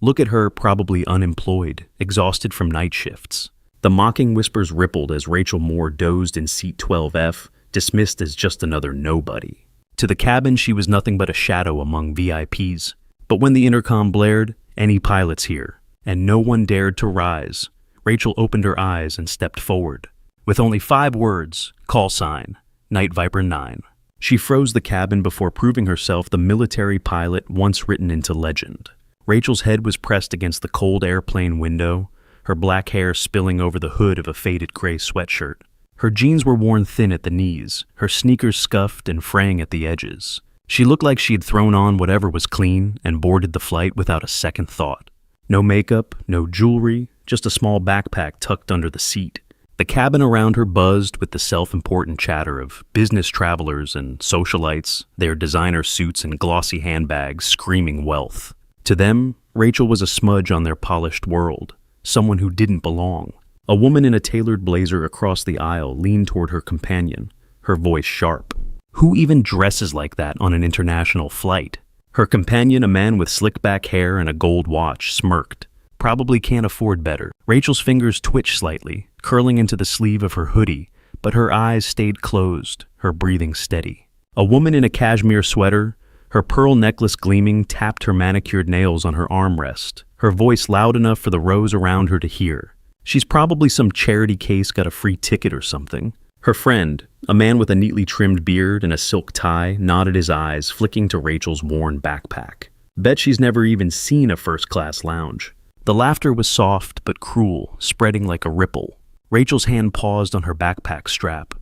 Look at her, probably unemployed, exhausted from night shifts. The mocking whispers rippled as Rachel Moore dozed in seat 12F, dismissed as just another nobody. To the cabin, she was nothing but a shadow among VIPs. But when the intercom blared, "Any pilots here?" and no one dared to rise, Rachel opened her eyes and stepped forward. With only 5 words, call sign, Night Viper 9. She froze the cabin before proving herself the military pilot once written into legend. Rachel's head was pressed against the cold airplane window, her black hair spilling over the hood of a faded gray sweatshirt. Her jeans were worn thin at the knees, her sneakers scuffed and fraying at the edges. She looked like she had thrown on whatever was clean and boarded the flight without a second thought. No makeup, no jewelry, just a small backpack tucked under the seat. The cabin around her buzzed with the self-important chatter of business travelers and socialites, their designer suits and glossy handbags screaming wealth. To them, Rachel was a smudge on their polished world, someone who didn't belong. A woman in a tailored blazer across the aisle leaned toward her companion, her voice sharp. Who even dresses like that on an international flight? Her companion, a man with slick back hair and a gold watch, smirked. Probably can't afford better. Rachel's fingers twitched slightly, curling into the sleeve of her hoodie, but her eyes stayed closed, her breathing steady. A woman in a cashmere sweater, her pearl necklace gleaming, tapped her manicured nails on her armrest, her voice loud enough for the rows around her to hear. She's probably some charity case got a free ticket or something. Her friend, a man with a neatly trimmed beard and a silk tie, nodded his eyes, flicking to Rachel's worn backpack. Bet she's never even seen a first-class lounge. The laughter was soft but cruel, spreading like a ripple. Rachel's hand paused on her backpack strap,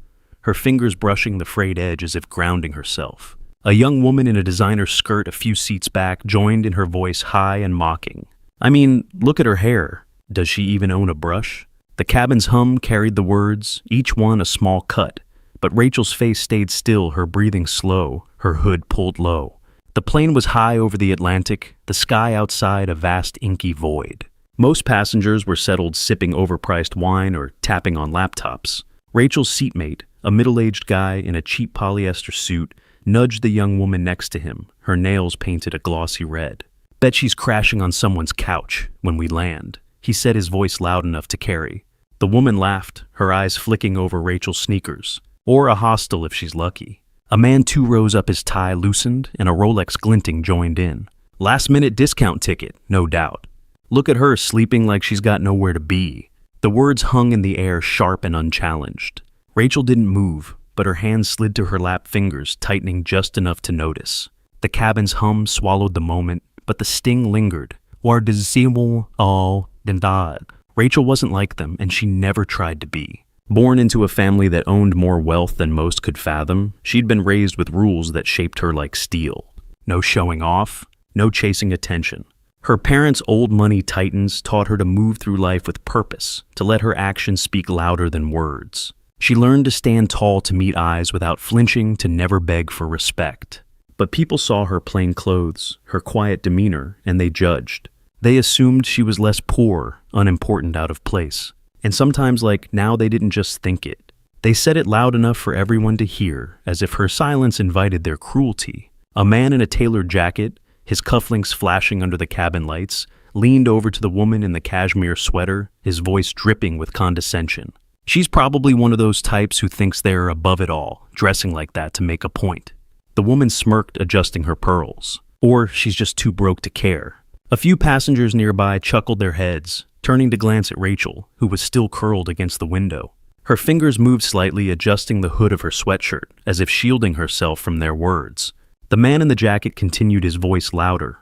her fingers brushing the frayed edge as if grounding herself. A young woman in a designer skirt a few seats back joined in, her voice high and mocking. I mean, look at her hair. Does she even own a brush? The cabin's hum carried the words, each one a small cut, but Rachel's face stayed still, her breathing slow, her hood pulled low. The plane was high over the Atlantic, the sky outside a vast inky void. Most passengers were settled sipping overpriced wine or tapping on laptops. Rachel's seatmate, a middle-aged guy in a cheap polyester suit, nudged the young woman next to him, her nails painted a glossy red. Bet she's crashing on someone's couch when we land, he said, his voice loud enough to carry. The woman laughed, her eyes flicking over Rachel's sneakers, or a hostel if she's lucky. A man 2 rows up, his tie loosened, and a Rolex glinting joined in. Last-minute discount ticket, no doubt. Look at her sleeping like she's got nowhere to be. The words hung in the air, sharp and unchallenged. Rachel didn't move, but her hands slid to her lap, fingers tightening just enough to notice. The cabin's hum swallowed the moment, but the sting lingered. War dizimul all dindad. Rachel wasn't like them, and she never tried to be. Born into a family that owned more wealth than most could fathom, she'd been raised with rules that shaped her like steel. No showing off, no chasing attention. Her parents' old money titans taught her to move through life with purpose, to let her actions speak louder than words. She learned to stand tall, to meet eyes without flinching, to never beg for respect. But people saw her plain clothes, her quiet demeanor, and they judged. They assumed she was less poor, unimportant, out of place. And sometimes, like, now they didn't just think it. They said it loud enough for everyone to hear, as if her silence invited their cruelty. A man in a tailored jacket, his cufflinks flashing under the cabin lights, leaned over to the woman in the cashmere sweater, his voice dripping with condescension. She's probably one of those types who thinks they're above it all, dressing like that to make a point. The woman smirked, adjusting her pearls. Or she's just too broke to care. A few passengers nearby chuckled their heads, turning to glance at Rachel, who was still curled against the window. Her fingers moved slightly, adjusting the hood of her sweatshirt, as if shielding herself from their words. The man in the jacket continued, his voice louder.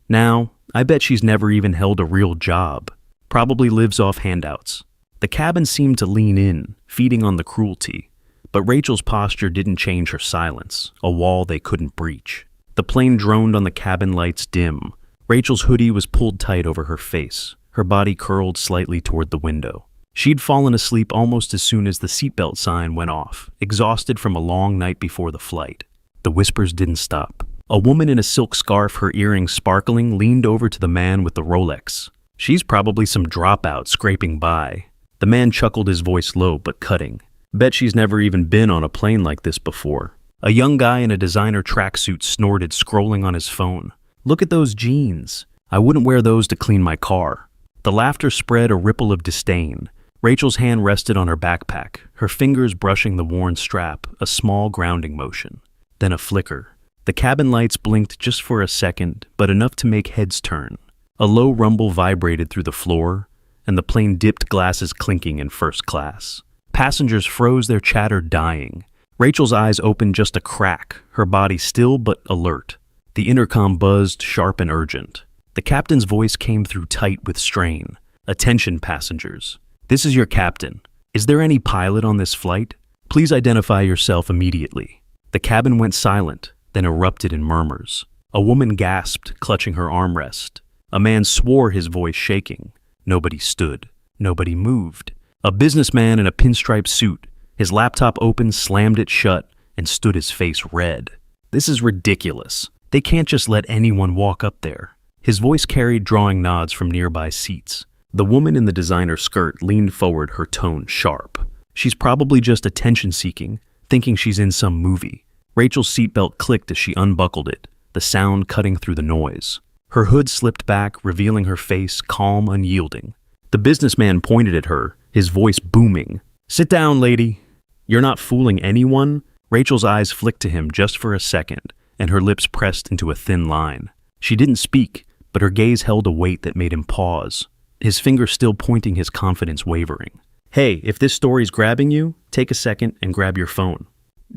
Now, I bet she's never even held a real job. Probably lives off handouts. The cabin seemed to lean in, feeding on the cruelty. But Rachel's posture didn't change her silence, a wall they couldn't breach. The plane droned on the cabin lights dim. Rachel's hoodie was pulled tight over her face, her body curled slightly toward the window. She'd fallen asleep almost as soon as the seatbelt sign went off, exhausted from a long night before the flight. The whispers didn't stop. A woman in a silk scarf, her earrings sparkling, leaned over to the man with the Rolex. She's probably some dropout scraping by. The man chuckled, his voice low but cutting. Bet she's never even been on a plane like this before. A young guy in a designer tracksuit snorted, scrolling on his phone. Look at those jeans. I wouldn't wear those to clean my car." The laughter spread a ripple of disdain. Rachel's hand rested on her backpack, her fingers brushing the worn strap, a small grounding motion. Then a flicker. The cabin lights blinked just for a second, but enough to make heads turn. A low rumble vibrated through the floor, and the plane dipped, glasses clinking in first class. Passengers froze, their chatter dying. Rachel's eyes opened just a crack, her body still but alert. The intercom buzzed, sharp and urgent. The captain's voice came through tight with strain. "Attention, passengers. This is your captain. Is there any pilot on this flight? Please identify yourself immediately." The cabin went silent, then erupted in murmurs. A woman gasped, clutching her armrest. A man swore, his voice shaking. Nobody stood. Nobody moved. A businessman in a pinstripe suit, his laptop open, slammed it shut, and stood, his face red. "This is ridiculous. They can't just let anyone walk up there." His voice carried drawing nods from nearby seats. The woman in the designer skirt leaned forward, her tone sharp. "She's probably just attention-seeking, thinking she's in some movie." Rachel's seatbelt clicked as she unbuckled it, the sound cutting through the noise. Her hood slipped back, revealing her face, calm, unyielding. The businessman pointed at her, his voice booming. "Sit down, lady. You're not fooling anyone?" Rachel's eyes flicked to him just for a second, and her lips pressed into a thin line. She didn't speak, but her gaze held a weight that made him pause, his finger still pointing, his confidence wavering. "Hey, if this story's grabbing you, take a second and grab your phone.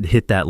Hit that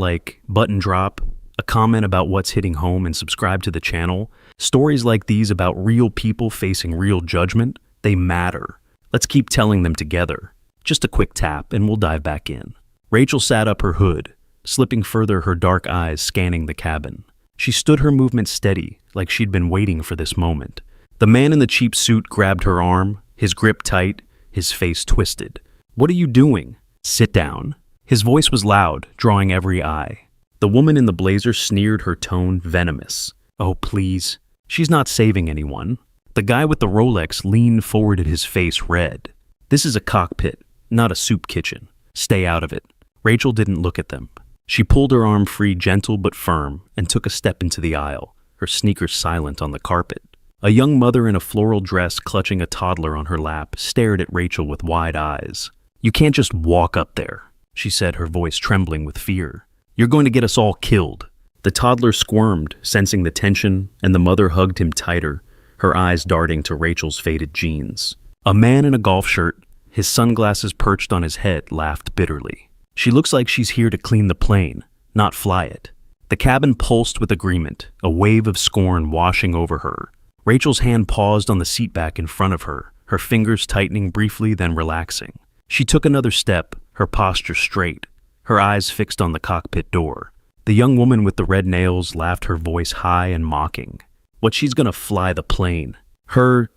button drop, a comment about what's hitting home, and subscribe to the channel. Stories like these about real people facing real judgment, they matter. Let's keep telling them together." Just a quick tap and we'll dive back in. Rachel sat up, her hood slipping further, her dark eyes scanning the cabin. She stood, her movement steady, like she'd been waiting for this moment. The man in the cheap suit grabbed her arm, his grip tight, his face twisted. "What are you doing?" "Sit down." His voice was loud, drawing every eye. The woman in the blazer sneered, her tone venomous. "Oh, please. She's not saving anyone." The guy with the Rolex leaned forward, at his face red. "This is a cockpit, not a soup kitchen. Stay out of it." Rachel didn't look at them. She pulled her arm free, gentle but firm, and took a step into the aisle, her sneakers silent on the carpet. A young mother in a floral dress, clutching a toddler on her lap, stared at Rachel with wide eyes. "You can't just walk up there," she said, her voice trembling with fear. "You're going to get us all killed." The toddler squirmed, sensing the tension, and the mother hugged him tighter, her eyes darting to Rachel's faded jeans. A man in a golf shirt, his sunglasses perched on his head, laughed bitterly. "She looks like she's here to clean the plane, not fly it." The cabin pulsed with agreement, a wave of scorn washing over her. Rachel's hand paused on the seatback in front of her, her fingers tightening briefly, then relaxing. She took another step, her posture straight, her eyes fixed on the cockpit door. The young woman with the red nails laughed, her voice high and mocking. "What, she's gonna fly the plane? Her?"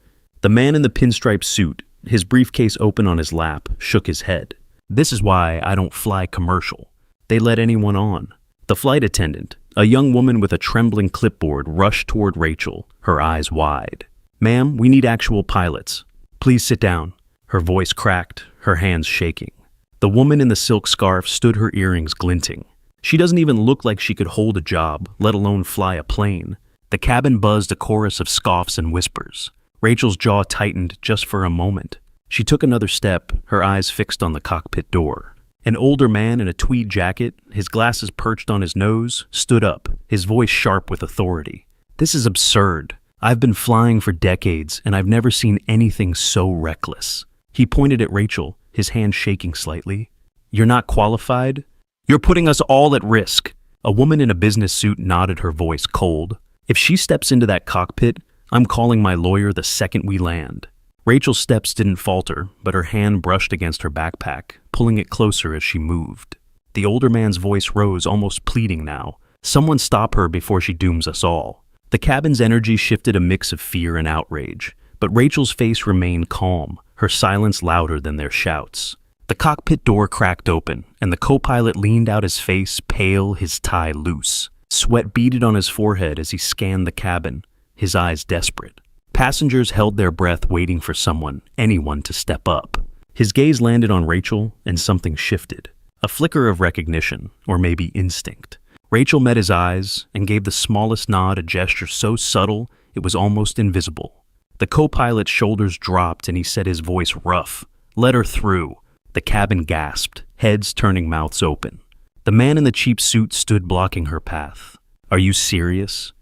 The man in the pinstripe suit, his briefcase open on his lap, shook his head. "This is why I don't fly commercial. They let anyone on." The flight attendant, a young woman with a trembling clipboard, rushed toward Rachel, her eyes wide. "Ma'am, we need actual pilots. Please sit down." Her voice cracked, her hands shaking. The woman in the silk scarf stood, her earrings glinting. She doesn't even look like she could hold a job, let alone fly a plane. The cabin buzzed a chorus of scoffs and whispers. Rachel's jaw tightened just for a moment. She took another step, her eyes fixed on the cockpit door. An older man in a tweed jacket, his glasses perched on his nose, stood up, his voice sharp with authority. "This is absurd. I've been flying for decades, and I've never seen anything so reckless." He pointed at Rachel, his hand shaking slightly. "You're not qualified? You're putting us all at risk." A woman in a business suit nodded, her voice cold. "If she steps into that cockpit, I'm calling my lawyer the second we land." Rachel's steps didn't falter, but her hand brushed against her backpack, pulling it closer as she moved. The older man's voice rose, almost pleading now. "Someone stop her before she dooms us all." The cabin's energy shifted, a mix of fear and outrage, but Rachel's face remained calm, her silence louder than their shouts. The cockpit door cracked open, and the co-pilot leaned out, his face pale, his tie loose. Sweat beaded on his forehead as he scanned the cabin, his eyes desperate. Passengers held their breath, waiting for someone, anyone, to step up. His gaze landed on Rachel, and something shifted. A flicker of recognition, or maybe instinct. Rachel met his eyes and gave the smallest nod, a gesture so subtle it was almost invisible. The co-pilot's shoulders dropped and he said, his voice rough, "Let her through." The cabin gasped, heads turning, mouths open. The man in the cheap suit stood blocking her path. "Are you serious?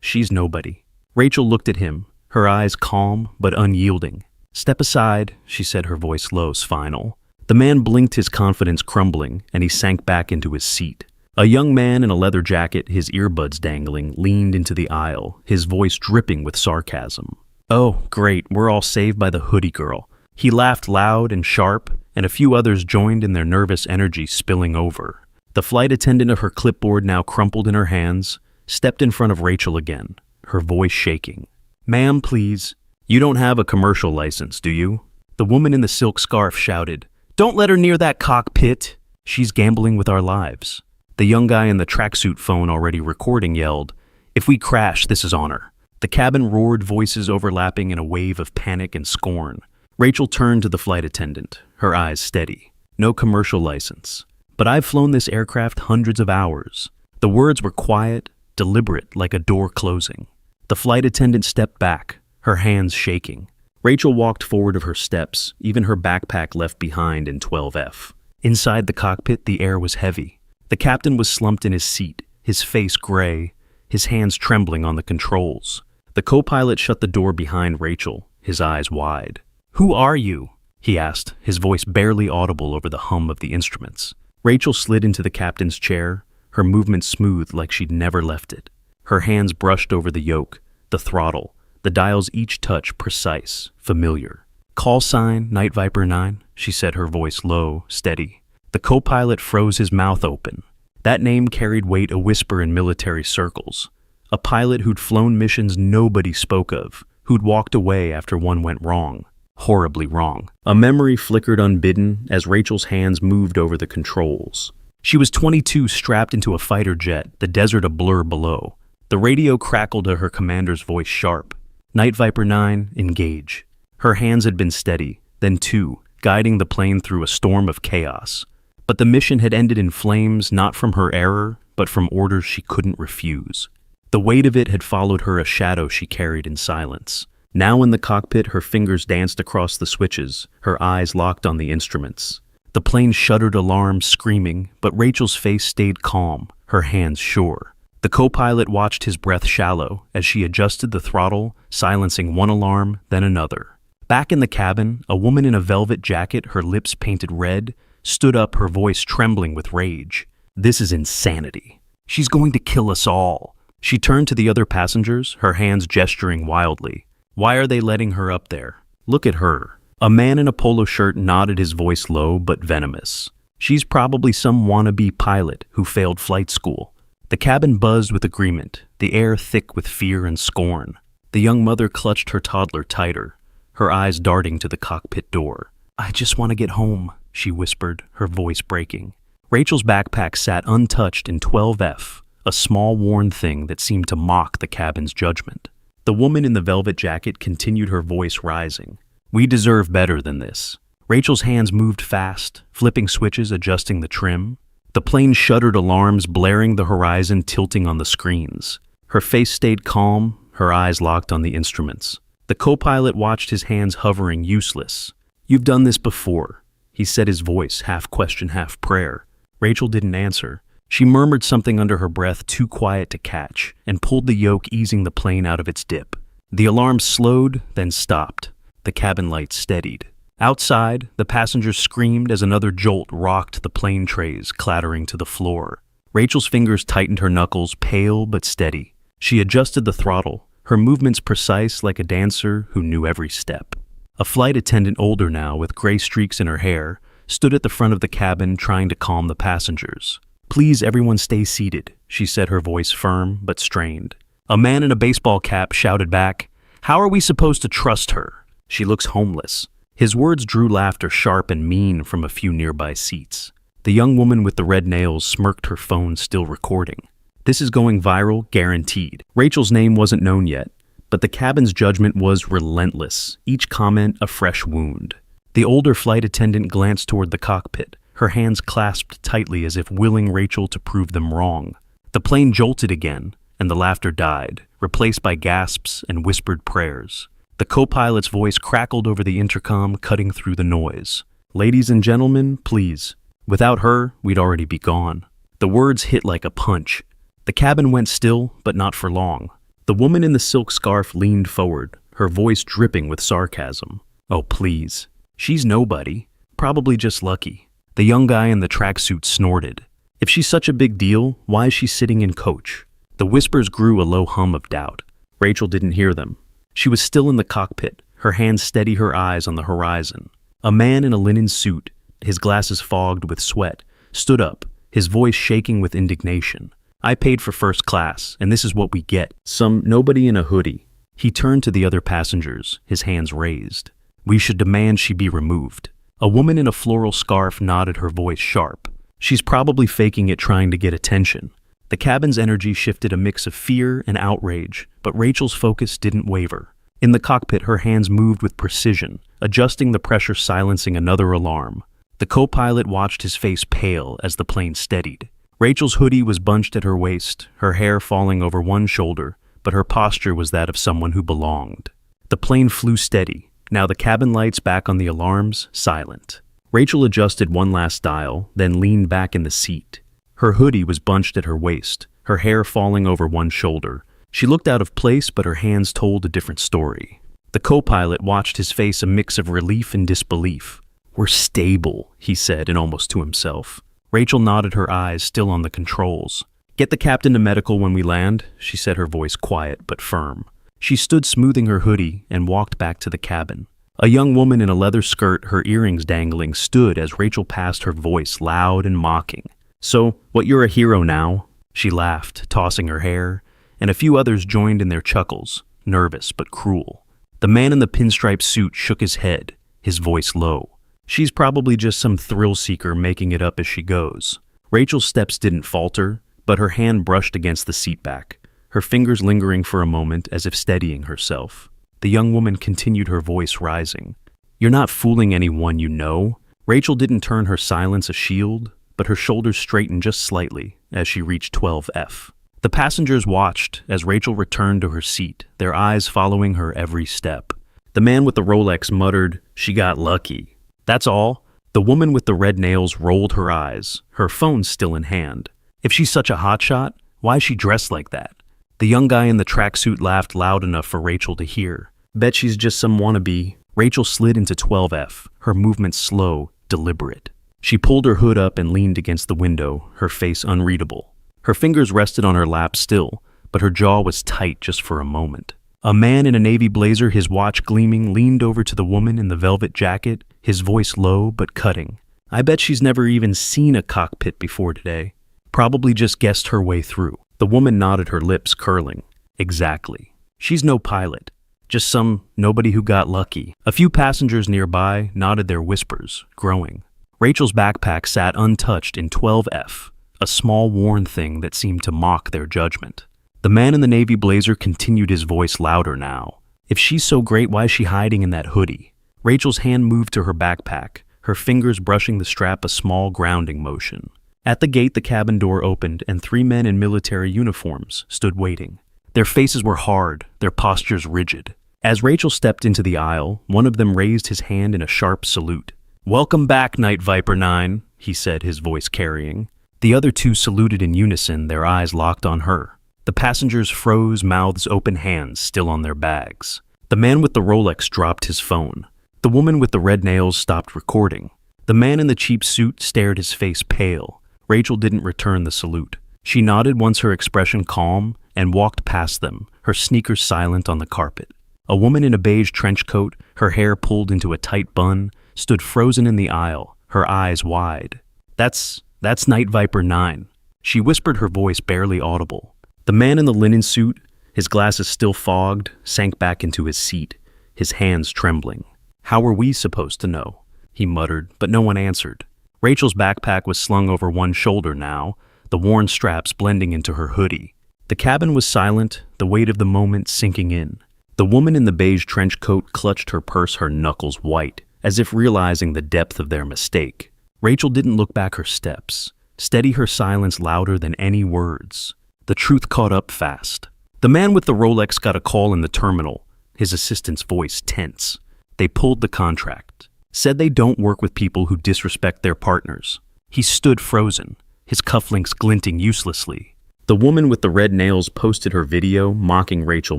She's nobody." Rachel looked at him, her eyes calm but unyielding. "Step aside," she said, her voice low, final. The man blinked, his confidence crumbling, and he sank back into his seat. A young man in a leather jacket, his earbuds dangling, leaned into the aisle, his voice dripping with sarcasm. "Oh, great, we're all saved by the hoodie girl." He laughed loud and sharp, and a few others joined in, their nervous energy spilling over. The flight attendant, of her clipboard now crumpled in her hands, stepped in front of Rachel again, her voice shaking. "Ma'am, please. You don't have a commercial license, do you?" The woman in the silk scarf shouted, "Don't let her near that cockpit. She's gambling with our lives." The young guy in the tracksuit, phone already recording, yelled, "If we crash, this is on her." The cabin roared, voices overlapping in a wave of panic and scorn. Rachel turned to the flight attendant, her eyes steady. "No commercial license. But I've flown this aircraft hundreds of hours." The words were quiet, deliberate, like a door closing. The flight attendant stepped back, her hands shaking. Rachel walked forward of her steps, even her backpack left behind in 12F. Inside the cockpit, the air was heavy. The captain was slumped in his seat, his face gray, his hands trembling on the controls. The co-pilot shut the door behind Rachel, his eyes wide. "Who are you?" he asked, his voice barely audible over the hum of the instruments. Rachel slid into the captain's chair, her movements smooth like she'd never left it. Her hands brushed over the yoke, the throttle, the dials, each touch precise, familiar. "Call sign, Night Viper 9, she said, her voice low, steady. The co-pilot froze, his mouth open. That name carried weight, a whisper in military circles. A pilot who'd flown missions nobody spoke of, who'd walked away after one went wrong. Horribly wrong. A memory flickered unbidden as Rachel's hands moved over the controls. She was 22, strapped into a fighter jet, the desert a blur below. The radio crackled to her commander's voice sharp. "Night Viper 9, engage." Her hands had been steady, then two, guiding the plane through a storm of chaos. But the mission had ended in flames, not from her error, but from orders she couldn't refuse. The weight of it had followed her, a shadow she carried in silence. Now in the cockpit, her fingers danced across the switches, her eyes locked on the instruments. The plane shuddered, alarm, screaming, but Rachel's face stayed calm, her hands sure. The co-pilot watched, his breath shallow, as she adjusted the throttle, silencing one alarm, then another. Back in the cabin, a woman in a velvet jacket, her lips painted red, stood up, her voice trembling with rage. "This is insanity. She's going to kill us all." She turned to the other passengers, her hands gesturing wildly. "Why are they letting her up there? Look at her." A man in a polo shirt nodded, his voice low but venomous. "She's probably some wannabe pilot who failed flight school." The cabin buzzed with agreement, the air thick with fear and scorn. The young mother clutched her toddler tighter, her eyes darting to the cockpit door. "I just want to get home," she whispered, her voice breaking. Rachel's backpack sat untouched in 12F, a small worn thing that seemed to mock the cabin's judgment. The woman in the velvet jacket continued, her voice rising. "We deserve better than this." Rachel's hands moved fast, flipping switches, adjusting the trim. The plane shuddered, alarms blaring, the horizon tilting on the screens. Her face stayed calm, her eyes locked on the instruments. The co-pilot watched, his hands hovering, useless. "You've done this before," he said, his voice half question, half prayer. Rachel didn't answer. She murmured something under her breath, too quiet to catch, and pulled the yoke, easing the plane out of its dip. The alarm slowed, then stopped. The cabin lights steadied. Outside, the passengers screamed as another jolt rocked the plane trays, clattering to the floor. Rachel's fingers tightened, her knuckles pale but steady. She adjusted the throttle, her movements precise like a dancer who knew every step. A flight attendant, older now, with gray streaks in her hair, stood at the front of the cabin trying to calm the passengers. "Please, everyone stay seated," she said, her voice firm but strained. A man in a baseball cap shouted back, "How are we supposed to trust her? She looks homeless." His words drew laughter, sharp and mean, from a few nearby seats. The young woman with the red nails smirked, her phone still recording. "This is going viral, guaranteed." Rachel's name wasn't known yet, but the cabin's judgment was relentless, each comment a fresh wound. The older flight attendant glanced toward the cockpit, her hands clasped tightly as if willing Rachel to prove them wrong. The plane jolted again, and the laughter died, replaced by gasps and whispered prayers. The co-pilot's voice crackled over the intercom, cutting through the noise. "Ladies and gentlemen, please." Without her, we'd already be gone. The words hit like a punch. The cabin went still, but not for long. The woman in the silk scarf leaned forward, her voice dripping with sarcasm. "Oh, please. She's nobody. Probably just lucky." The young guy in the tracksuit snorted. "If she's such a big deal, why is she sitting in coach?" The whispers grew a low hum of doubt. Rachel didn't hear them. She was still in the cockpit, her hands steady, her eyes on the horizon. A man in a linen suit, his glasses fogged with sweat, stood up, his voice shaking with indignation. "I paid for first class, and this is what we get. Some nobody in a hoodie." He turned to the other passengers, his hands raised. "We should demand she be removed." A woman in a floral scarf nodded, her voice sharp. "She's probably faking it, trying to get attention." The cabin's energy shifted, a mix of fear and outrage, but Rachel's focus didn't waver. In the cockpit, her hands moved with precision, adjusting the pressure, silencing another alarm. The co-pilot watched, his face pale as the plane steadied. Rachel's hoodie was bunched at her waist, her hair falling over one shoulder, but her posture was that of someone who belonged. The plane flew steady. Now the cabin lights back on, the alarms silent. Rachel adjusted one last dial, then leaned back in the seat. Her hoodie was bunched at her waist, her hair falling over one shoulder. She looked out of place, but her hands told a different story. The co-pilot watched, his face a mix of relief and disbelief. "We're stable," he said, and almost to himself. Rachel nodded, her eyes still on the controls. "Get the captain to medical when we land," she said, her voice quiet but firm. She stood, smoothing her hoodie, and walked back to the cabin. A young woman in a leather skirt, her earrings dangling, stood as Rachel passed, her voice loud and mocking. "So, what, you're a hero now?" She laughed, tossing her hair, and a few others joined in their chuckles, nervous but cruel. The man in the pinstripe suit shook his head, his voice low. "She's probably just some thrill-seeker making it up as she goes." Rachel's steps didn't falter, but her hand brushed against the seat back, her fingers lingering for a moment as if steadying herself. The young woman continued, her voice rising. "You're not fooling anyone, you know." Rachel didn't turn, her silence a shield, but her shoulders straightened just slightly as she reached 12F. The passengers watched as Rachel returned to her seat, their eyes following her every step. The man with the Rolex muttered, "She got lucky." "That's all." The woman with the red nails rolled her eyes, her phone still in hand. "If she's such a hotshot, why is she dressed like that?" The young guy in the tracksuit laughed loud enough for Rachel to hear. "Bet she's just some wannabe." Rachel slid into 12F, her movements slow, deliberate. She pulled her hood up and leaned against the window, her face unreadable. Her fingers rested on her lap still, but her jaw was tight just for a moment. A man in a navy blazer, his watch gleaming, leaned over to the woman in the velvet jacket, his voice low but cutting. "I bet she's never even seen a cockpit before today. Probably just guessed her way through." The woman nodded, her lips curling. "Exactly. She's no pilot. Just some nobody who got lucky." A few passengers nearby nodded, their whispers growing. Rachel's backpack sat untouched in 12F, a small worn thing that seemed to mock their judgment. The man in the navy blazer continued, his voice louder now. "If she's so great, why is she hiding in that hoodie?" Rachel's hand moved to her backpack, her fingers brushing the strap, a small grounding motion. At the gate, the cabin door opened, and 3 men in military uniforms stood waiting. Their faces were hard, their postures rigid. As Rachel stepped into the aisle, one of them raised his hand in a sharp salute. "Welcome back, Night Viper 9, he said, his voice carrying. The other 2 saluted in unison, their eyes locked on her. The passengers froze, mouths open, hands still on their bags. The man with the Rolex dropped his phone. The woman with the red nails stopped recording. The man in the cheap suit stared, his face pale. Rachel didn't return the salute. She nodded once, her expression calm, and walked past them, her sneakers silent on the carpet. A woman in a beige trench coat, her hair pulled into a tight bun, stood frozen in the aisle, her eyes wide. That's Night Viper 9. She whispered, her voice barely audible. The man in the linen suit, his glasses still fogged, sank back into his seat, his hands trembling. "How were we supposed to know?" he muttered, but no one answered. Rachel's backpack was slung over one shoulder now, the worn straps blending into her hoodie. The cabin was silent, the weight of the moment sinking in. The woman in the beige trench coat clutched her purse, her knuckles white, as if realizing the depth of their mistake. Rachel didn't look back, her steps, steady, her silence louder than any words. The truth caught up fast. The man with the Rolex got a call in the terminal, his assistant's voice tense. They pulled the contract, said they don't work with people who disrespect their partners. He stood frozen, his cufflinks glinting uselessly. The woman with the red nails posted her video mocking Rachel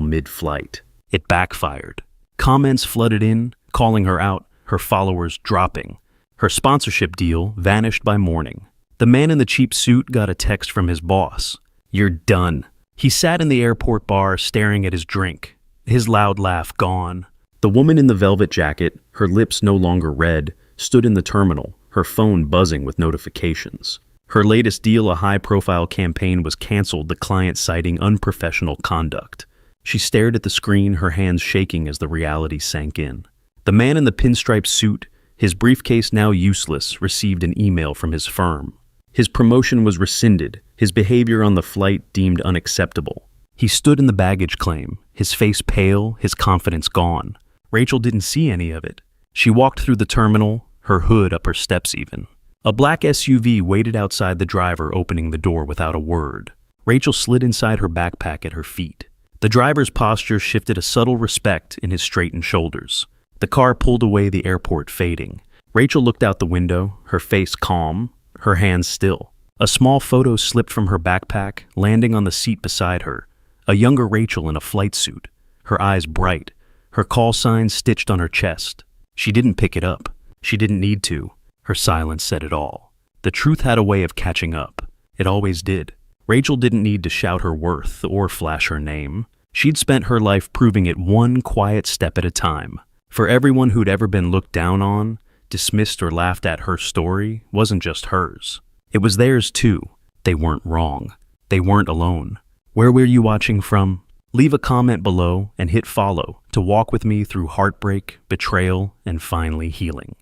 mid-flight. It backfired. Comments flooded in, calling her out, her followers dropping. Her sponsorship deal vanished by morning. The man in the cheap suit got a text from his boss. "You're done." He sat in the airport bar staring at his drink, his loud laugh gone. The woman in the velvet jacket, her lips no longer red, stood in the terminal, her phone buzzing with notifications. Her latest deal, a high-profile campaign, was canceled, the client citing unprofessional conduct. She stared at the screen, her hands shaking as the reality sank in. The man in the pinstripe suit, his briefcase now useless, received an email from his firm. His promotion was rescinded, his behavior on the flight deemed unacceptable. He stood in the baggage claim, his face pale, his confidence gone. Rachel didn't see any of it. She walked through the terminal, her hood up her steps even. A black SUV waited outside the driver, opening the door without a word. Rachel slid inside her backpack at her feet. The driver's posture shifted a subtle respect in his straightened shoulders. The car pulled away, the airport fading. Rachel looked out the window, her face calm, her hands still. A small photo slipped from her backpack, landing on the seat beside her. A younger Rachel in a flight suit, her eyes bright, her call sign stitched on her chest. She didn't pick it up. She didn't need to. Her silence said it all. The truth had a way of catching up. It always did. Rachel didn't need to shout her worth or flash her name. She'd spent her life proving it one quiet step at a time. For everyone who'd ever been looked down on, dismissed or laughed at, her story wasn't just hers. It was theirs too. They weren't wrong. They weren't alone. Where were you watching from? Leave a comment below and hit follow to walk with me through heartbreak, betrayal, and finally healing.